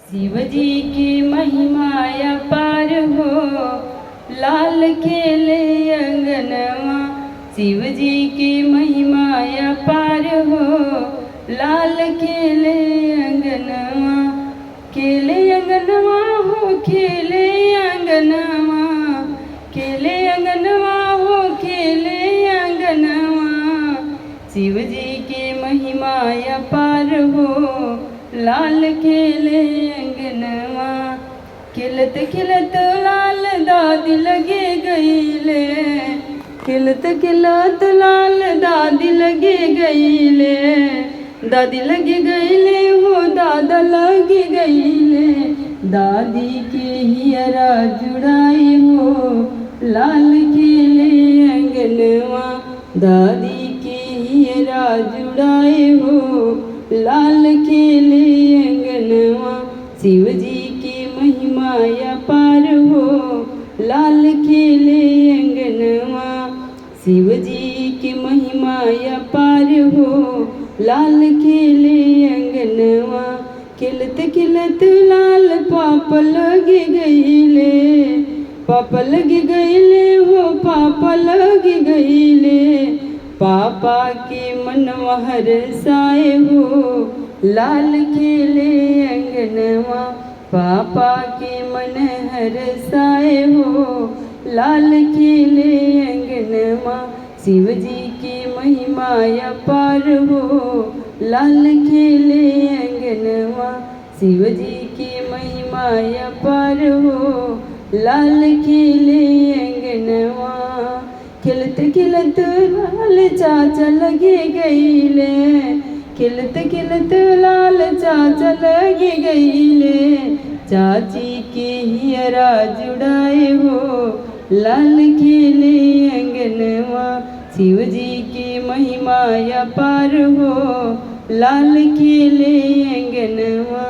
शिव जी की महिमा अपार हो, लाल खेले अंगनवा। शिव जी की महिमा अपार हो, लाल खेले अंगनवा। खेले अंगनवा हो, खेले अंगनवा, खेले अंगनवा हो, खेले अंगनवा। शिव जी की महिमा अपार हो, लाल खेले अंगनवा। खिलत खिलत लाल दादी लगे गईले, खिलत खिलत लाल दादी लगे गईले। दादी लगे गईले हो, दादा लगे गईले। दादी के हियरा जुड़ाई हो, लाल खेले अंगनवा। दादी के हियरा जुड़ाई हो, लाल खेले अंगनवा। शिव जी की महिमा अपार हो, लाल खेले अंगनवा। शिव जी की महिमा अपार हो, लाल खेले अंगनवा। खिलत खिलत लाल पाप लगे गईले, पापा लगे गईले हो, पापा लगे गईले। पापा के मनवा हरसाए हो, लाल खेले अंगनवा। पापा के मन हरसाए हो, लाल खेले अंगनवा। शिव जी की महिमा अपार हो, लाल खेले अंगनवा। शिव जी की महिमा अपार हो, लाल खेले अंगनवा। खिलत खिलत लाल चाचा लगे गईले, खिलत खिलत लाल चाचा लगे गईले। चाची के हियरा जुड़ाए हो, लाल खेले अंगनवा। शिव जी की महिमा अपार हो, लाल खेले अंगनवा।